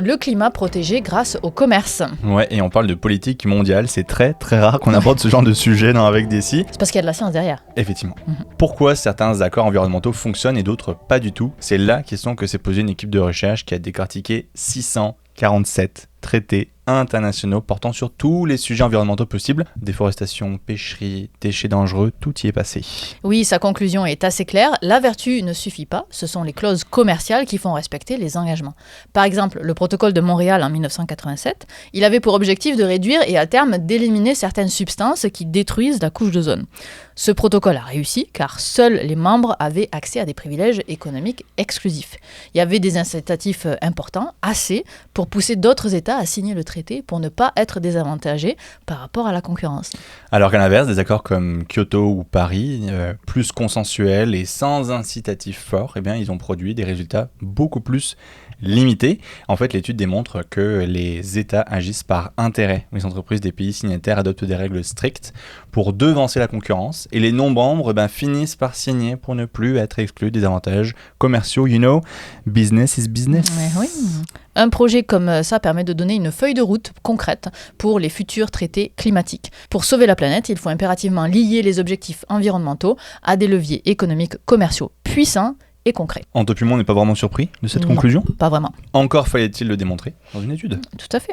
le climat protégé grâce au commerce. Ouais, et on parle de politique mondiale, c'est très très rare qu'on aborde ce genre de sujet dans Avec Desi. C'est parce qu'il y a de la science derrière. Effectivement. Pourquoi certains accords environnementaux fonctionnent et d'autres pas du tout? C'est la question que s'est posée une équipe de recherche qui a décortiqué 647 traités internationaux portant sur tous les sujets environnementaux possibles. Déforestation, pêcherie, déchets dangereux, tout y est passé. Oui, sa conclusion est assez claire. La vertu ne suffit pas. Ce sont les clauses commerciales qui font respecter les engagements. Par exemple, le protocole de Montréal en 1987, il avait pour objectif de réduire et à terme d'éliminer certaines substances qui détruisent la couche d'ozone. Ce protocole a réussi car seuls les membres avaient accès à des privilèges économiques exclusifs. Il y avait des incitatifs importants, assez, pour pousser d'autres États à signer le traité pour ne pas être désavantagés par rapport à la concurrence. Alors qu'à l'inverse, des accords comme Kyoto ou Paris, plus consensuels et sans incitatif fort, eh bien, ils ont produit des résultats beaucoup plus limités. En fait, l'étude démontre que les États agissent par intérêt. Les entreprises des pays signataires adoptent des règles strictes pour devancer la concurrence et les non-membres finissent par signer pour ne plus être exclus des avantages commerciaux. You know, business is business. Oui. Un projet comme ça permet de donner une feuille de route concrète pour les futurs traités climatiques. Pour sauver la planète, il faut impérativement lier les objectifs environnementaux à des leviers économiques commerciaux puissants et concrets. Antopumon n'est pas vraiment surpris de cette Non, conclusion? pas vraiment. Encore fallait-il le démontrer dans une étude. Tout à fait.